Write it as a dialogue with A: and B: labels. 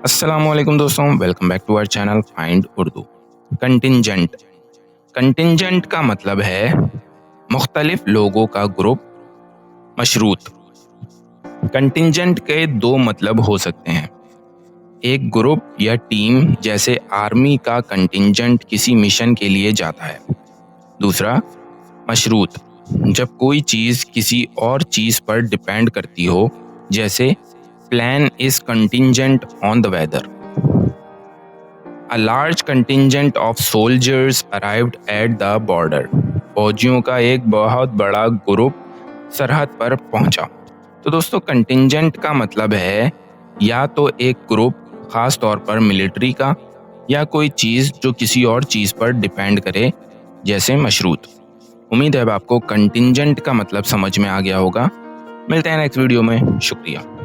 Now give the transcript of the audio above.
A: अस्सलामुअलैकुम दोस्तों, welcome back to our channel find Urdu. Contingent contingent का मतलब है मुख्तलिफ लोगों का ग्रुप। मशरूत कंटिंजेंट के दो मतलब हो सकते हैं। एक ग्रुप या टीम, जैसे आर्मी का कंटिंजेंट किसी मिशन के लिए जाता है। दूसरा मशरूत, जब कोई चीज़ किसी और चीज़ पर डिपेंड करती हो, जैसे plan is contingent on the weather. A large contingent of soldiers arrived at the border. फौजियों का एक बहुत बड़ा ग्रुप सरहद पर पहुंचा। तो दोस्तों, कंटिंजेंट का मतलब है या तो एक ग्रुप, खास तौर पर मिलिट्री का, या कोई चीज़ जो किसी और चीज़ पर डिपेंड करे, जैसे मशरूत। उम्मीद है अब आपको कंटिंजेंट का मतलब समझ में आ गया होगा। मिलते हैं नेक्स्ट वीडियो में। शुक्रिया।